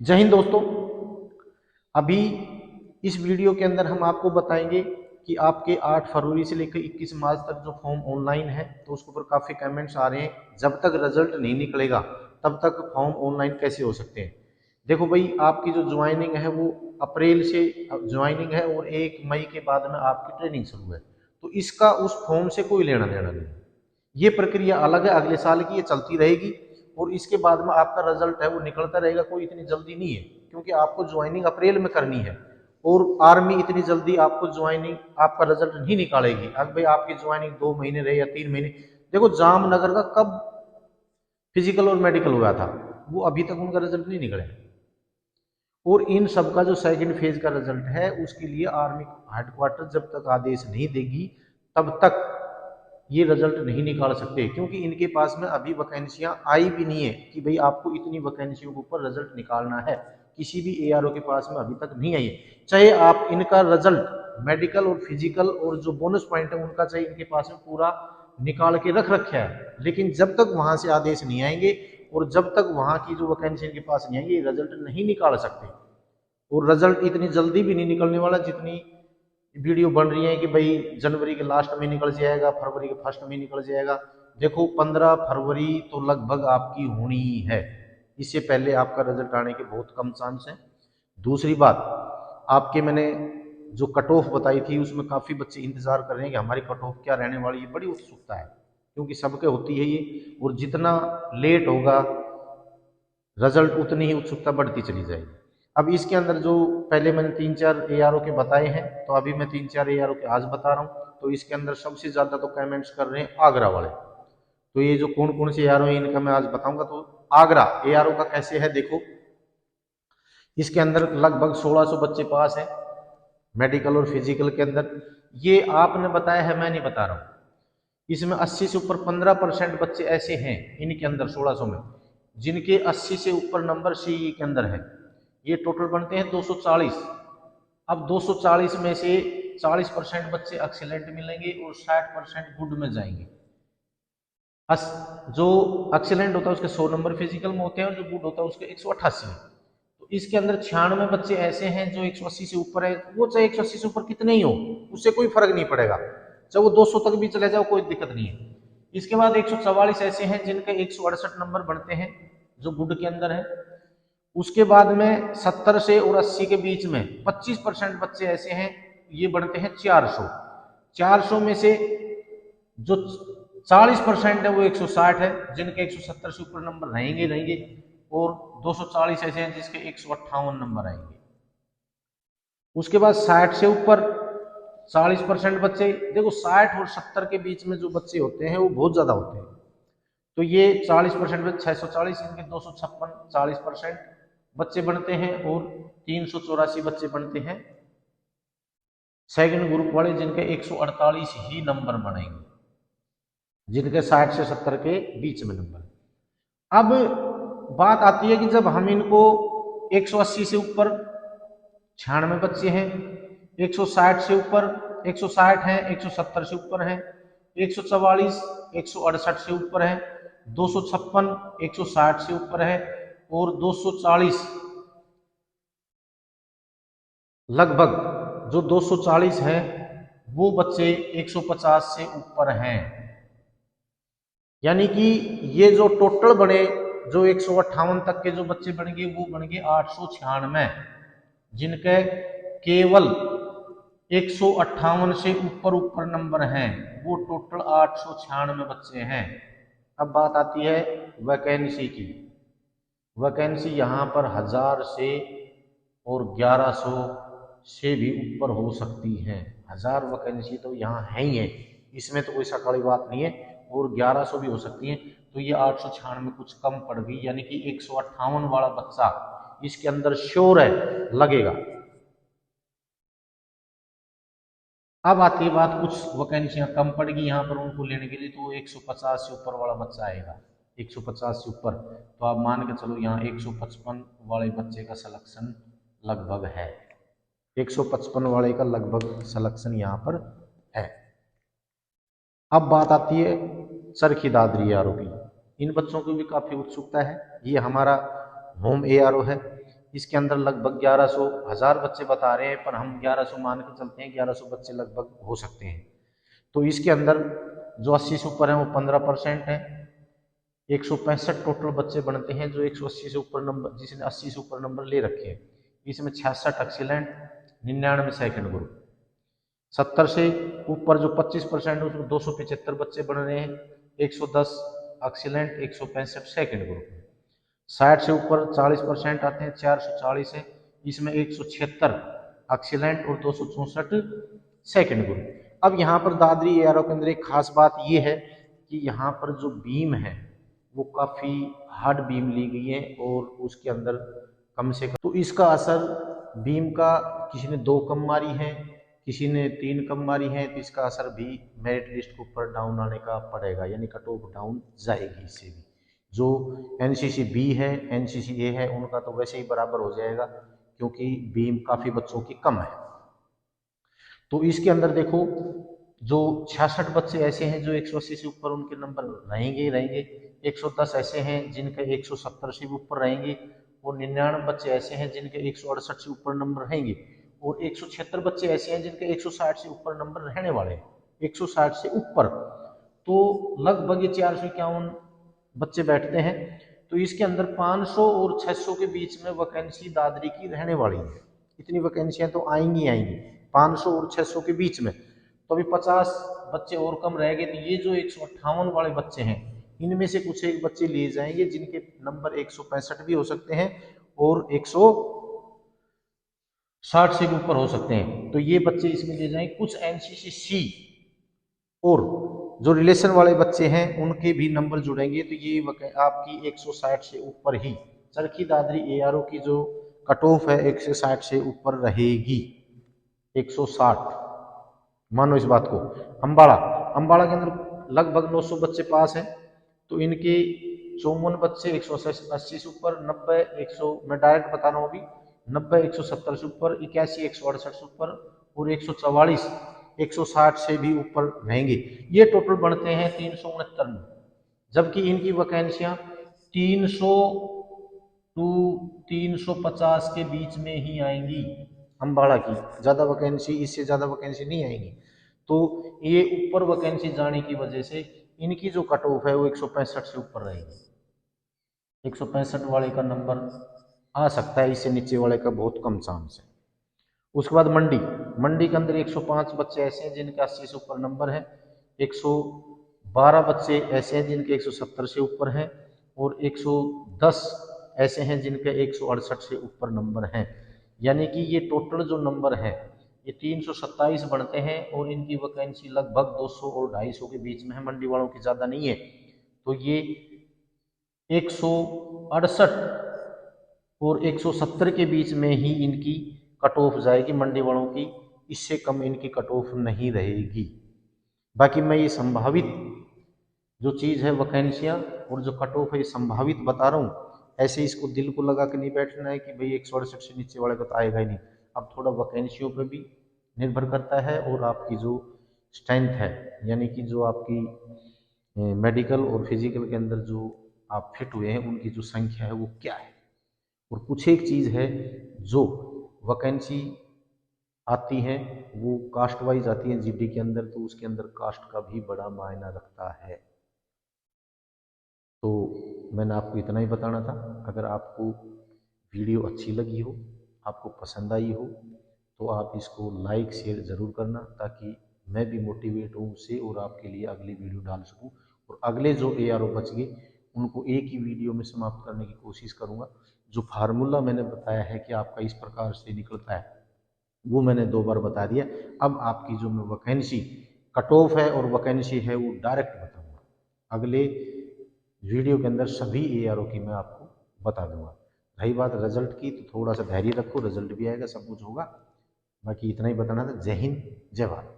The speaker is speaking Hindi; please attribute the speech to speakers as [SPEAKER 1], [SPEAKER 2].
[SPEAKER 1] जय हिंद दोस्तों। अभी इस वीडियो के अंदर हम आपको बताएंगे कि आपके 8 फरवरी से लेकर 21 मार्च तक जो फॉर्म ऑनलाइन है तो उसके ऊपर काफ़ी कमेंट्स आ रहे हैं। जब तक रिजल्ट नहीं निकलेगा तब तक फॉर्म ऑनलाइन कैसे हो सकते हैं। देखो भाई, आपकी जो ज्वाइनिंग है वो अप्रैल से ज्वाइनिंग है और 1 मई के बाद में आपकी ट्रेनिंग शुरू है, तो इसका उस फॉर्म से कोई लेना देना नहीं। ये प्रक्रिया अलग है, अगले साल की ये चलती रहेगी और इसके बाद में आपका रिजल्ट है वो निकलता रहेगा। कोई इतनी जल्दी नहीं है क्योंकि आपको ज्वाइनिंग अप्रैल में करनी है और आर्मी इतनी जल्दी आपको ज्वाइनिंग आपका रिजल्ट नहीं निकालेगी। अब भाई आपकी ज्वाइनिंग 2 महीने रहे या 3 महीने, देखो जामनगर का कब फिजिकल और मेडिकल हुआ था, वो अभी तक उनका रिजल्ट नहीं निकले। और इन सब का जो सेकंड फेज का रिजल्ट है उसके लिए आर्मी हेडक्वार्टर जब तक आदेश नहीं देगी तब तक ये रिजल्ट नहीं निकाल सकते, क्योंकि इनके पास में अभी वैकेंसियां आई भी नहीं है कि भाई आपको इतनी वैकेंसियों के ऊपर रिजल्ट निकालना है। किसी भी एआरओ के पास में अभी तक नहीं आई है। चाहे आप इनका रिजल्ट मेडिकल और फिजिकल और जो बोनस पॉइंट है उनका चाहे इनके पास में पूरा निकाल के रख रखा है, लेकिन जब तक वहां से आदेश नहीं आएंगे और जब तक वहां की जो वैकेंसी इनके पास नहीं आएंगे रिजल्ट नहीं निकाल सकते। और रिजल्ट इतनी जल्दी भी नहीं निकलने वाला जितनी वीडियो बन रही है कि भाई जनवरी के लास्ट में निकल जाएगा, फरवरी के फर्स्ट में निकल जाएगा। देखो 15 फरवरी तो लगभग आपकी होनी ही है, इससे पहले आपका रिजल्ट आने के बहुत कम चांस है। दूसरी बात, आपके मैंने जो कट ऑफ बताई थी उसमें काफ़ी बच्चे इंतजार कर रहे हैं कि हमारी कट ऑफ क्या रहने वाली है। बड़ी उत्सुकता है क्योंकि सबके होती है ये, और जितना लेट होगा रिजल्ट उतनी ही उत्सुकता बढ़ती चली जाएगी। अब इसके अंदर जो पहले मैंने 3-4 एआरओ के बताए हैं, तो अभी मैं 3-4 एआरओ के आज बता रहा हूँ। तो इसके अंदर सबसे ज़्यादा तो कमेंट्स कर रहे हैं आगरा वाले। तो ये जो कौन कौन से एआरओ है इनका मैं आज बताऊंगा। तो आगरा एआरओ का कैसे है देखो, इसके अंदर लगभग 1600 बच्चे पास हैं मेडिकल और फिजिकल के अंदर। ये आपने बताया है, मैं नहीं बता रहा हूँ। इसमें 80 से ऊपर 15% बच्चे ऐसे हैं इनके अंदर 1600 में जिनके 80 से ऊपर नंबर सीई के अंदर है। ये टोटल बनते हैं 240। अब 240 में से 40% बच्चे एक्सीलेंट मिलेंगे और 60% गुड में जाएंगे। जो एक्सीलेंट होता है उसके 100 नंबर फिजिकल में होते हैं और जो गुड होता है उसके 188 है। तो इसके अंदर 96 बच्चे ऐसे हैं जो 180 से ऊपर है। वो चाहे 180 से ऊपर कितने ही हो उससे कोई फर्क नहीं पड़ेगा, चाहे वो 200 तक भी चले जाओ कोई दिक्कत नहीं है। इसके बाद 144 ऐसे हैं जिनके 168 नंबर बनते हैं जो गुड के अंदर है। उसके बाद में 70 से और 80 के बीच में 25% बच्चे ऐसे हैं, ये बनते हैं 400। 400 में से जो 40% है वो 160 है जिनके 170 से ऊपर नंबर रहेंगे रहेंगे, और 240 ऐसे हैं जिसके 158 नंबर आएंगे। उसके बाद 60 से ऊपर 40% बच्चे, देखो 60 और 70 के बीच में जो बच्चे होते हैं वो बहुत ज्यादा होते हैं। तो ये 40% में 640, इनके 256 40% बच्चे बनते हैं, और 384 बच्चे बनते हैं सेकंड ग्रुप वाले जिनके 148 ही नंबर बनेंगे, जिनके 60 से 70 के बीच में नंबर। अब बात आती है कि जब हम इनको 180 से ऊपर 96 बच्चे हैं, 160 से ऊपर 160 हैं, 170 से ऊपर हैं, 144 168 से ऊपर है, 256 160 से ऊपर है, और 240 लगभग जो 240 हैं वो बच्चे 150 से ऊपर हैं। यानी कि ये जो टोटल बने जो 158 तक के जो बच्चे बन गए वो बन गए 896, जिनके केवल 158 से ऊपर ऊपर नंबर हैं, वो टोटल 896 बच्चे हैं। अब बात आती है वैकेंसी की। वैकेंसी यहाँ पर 1000 से और 1100 से भी ऊपर हो सकती है। 1000 वैकेंसी तो यहाँ है ही है, इसमें तो कोई सकाली बात नहीं है, और 1100 भी हो सकती है। तो ये 896 कुछ कम पड़ गई, यानी कि 158 वाला बच्चा इसके अंदर श्योर है लगेगा। अब आती है बात, कुछ वैकेंसियां कम पड़ेगी यहाँ पर उनको लेने के लिए, तो 150 से ऊपर वाला बच्चा आएगा। 150 से ऊपर तो आप मान के चलो यहाँ 155 वाले बच्चे का सिलेक्शन लगभग है। 155 वाले का लगभग सिलेक्शन यहाँ पर है। अब बात आती है चरखी दादरी एआरओ की। इन बच्चों की भी काफ़ी उत्सुकता है। ये हमारा होम एआरओ है। इसके अंदर लगभग 1100 1000 बच्चे बता रहे हैं, पर हम 1100 मान के चलते हैं, 1100 बच्चे लगभग हो सकते हैं। तो इसके अंदर जो 80 से ऊपर है वो 15% है। 165 टोटल बच्चे बनते हैं जो 180 से ऊपर नंबर, जिसने 80 से ऊपर नंबर ले रखे हैं। इसमें 66 एक्सीलेंट, 99 सेकंड ग्रुप। 70 से ऊपर जो 25% है उसमें 275 बच्चे बन रहे हैं, 110 एक्सीलेंट, 165 सेकंड ग्रुप में। 60 से ऊपर 40% आते हैं, 440 है, इसमें 176 एक्सीलेंट और 264 सेकंड ग्रुप। अब यहाँ पर दादरी एआरओ के अंदर एक खास बात ये है कि यहाँ पर जो बीम है वो काफ़ी हार्ड बीम ली गई है और उसके अंदर कम से कम, तो इसका असर बीम का, किसी ने 2 कम मारी है, किसी ने 3 कम मारी है, तो इसका असर भी मेरिट लिस्ट के ऊपर डाउन आने का पड़ेगा, यानी कट ऑफ डाउन जाएगी इससे भी। जो एनसीसी बी है, एनसीसी ए है, उनका तो वैसे ही बराबर हो जाएगा क्योंकि बीम काफ़ी बच्चों की कम है। तो इसके अंदर देखो, जो 66 बच्चे ऐसे हैं जो 180 से ऊपर उनके नंबर रहेंगे, 110 ऐसे हैं जिनके 170 से ऊपर रहेंगे, और 99 बच्चे ऐसे हैं जिनके 168 से ऊपर नंबर रहेंगे, और 176 बच्चे ऐसे हैं जिनके 160 से ऊपर नंबर रहने वाले हैं, 160 से ऊपर। तो लगभग ये 451 बच्चे बैठते हैं। तो इसके अंदर 500 और 600 के बीच में वैकेंसी दादरी की रहने वाली है। इतनी वैकेंसियां तो आएंगी 500 और 600 के बीच में। तो अभी 50 बच्चे और कम रह गए। तो ये जो 158 वाले बच्चे हैं, इनमें से कुछ एक बच्चे लिए जाएंगे जिनके नंबर 165 भी हो सकते हैं और 160 से भी ऊपर हो सकते हैं। तो ये बच्चे इसमें लिए जाएंगे। कुछ एनसीसी सी और जो रिलेशन वाले बच्चे हैं उनके भी नंबर जुड़ेंगे। तो ये आपकी 160 से ऊपर ही चरखी दादरी एआरओ की जो कट ऑफ है 160 से ऊपर रहेगी, 160 मानो इस बात को। अंबाड़ा के अंदर लगभग 900 बच्चे पास हैं। तो इनके 54 बच्चे 180 से ऊपर, 90 100, मैं डायरेक्ट बता रहा हूँ अभी, 90 170 से ऊपर, 81 168 से ऊपर और 144 160 से भी ऊपर रहेंगे। ये टोटल बनते हैं 369 में, जबकि इनकी वैकेंसियां 300 टू 350 के बीच में ही आएंगी। अम्बाड़ा की ज़्यादा वैकेंसी, इससे ज़्यादा वैकेंसी नहीं आएंगी। तो ये ऊपर वैकेंसी जाने की वजह से इनकी जो कट ऑफ है वो 165 से ऊपर रहेगी। 165 वाले का नंबर आ सकता है, इससे नीचे वाले का बहुत कम चांस है। उसके बाद मंडी के अंदर 105 बच्चे ऐसे हैं जिनके 80 से ऊपर नंबर है, 112 बच्चे ऐसे हैं जिनके 170 से ऊपर हैं, और 110 ऐसे हैं जिनके 168 से ऊपर नंबर हैं। यानी कि ये टोटल जो नंबर है ये 327 बनते हैं, और इनकी वैकेंसी लगभग 200 और 250 के बीच में है, मंडी वालों की ज़्यादा नहीं है। तो ये 168 और 170 के बीच में ही इनकी कट ऑफ जाएगी मंडी वालों की, इससे कम इनकी कट ऑफ नहीं रहेगी। बाकी मैं ये संभावित जो चीज़ है वैकेंसियाँ और जो कट ऑफ है ये संभावित बता रहा हूँ। ऐसे इसको दिल को लगा के नहीं बैठना है कि भाई 168 से नीचे वाले को तो आएगा ही नहीं। अब थोड़ा वैकेंसियों पे भी निर्भर करता है और आपकी जो स्ट्रेंथ है, यानी कि जो आपकी मेडिकल और फिजिकल के अंदर जो आप फिट हुए हैं उनकी जो संख्या है वो क्या है। और कुछ एक चीज़ है जो वैकेंसी आती है वो कास्ट वाइज आती है जीडी के अंदर, तो उसके अंदर कास्ट का भी बड़ा मायना रखता है। तो मैंने आपको इतना ही बताना था। अगर आपको वीडियो अच्छी लगी हो, आपको पसंद आई हो, तो आप इसको लाइक शेयर ज़रूर करना, ताकि मैं भी मोटिवेट हूँ उससे और आपके लिए अगली वीडियो डाल सकूँ। और अगले जो एआरओ बच गए उनको एक ही वीडियो में समाप्त करने की कोशिश करूँगा। जो फार्मूला मैंने बताया है कि आपका इस प्रकार से निकलता है वो मैंने 2 बार बता दिया। अब आपकी जो मैं वैकेंसी कट ऑफ है और वैकेंसी है वो डायरेक्ट बताऊँगा। अगले वीडियो के अंदर सभी एआरओ की मैं आपको बता दूंगा। रही बात रिजल्ट की, तो थोड़ा सा धैर्य रखो, रिजल्ट भी आएगा, सब कुछ होगा। बाकी इतना ही बताना था। जय हिंद, जय भारत।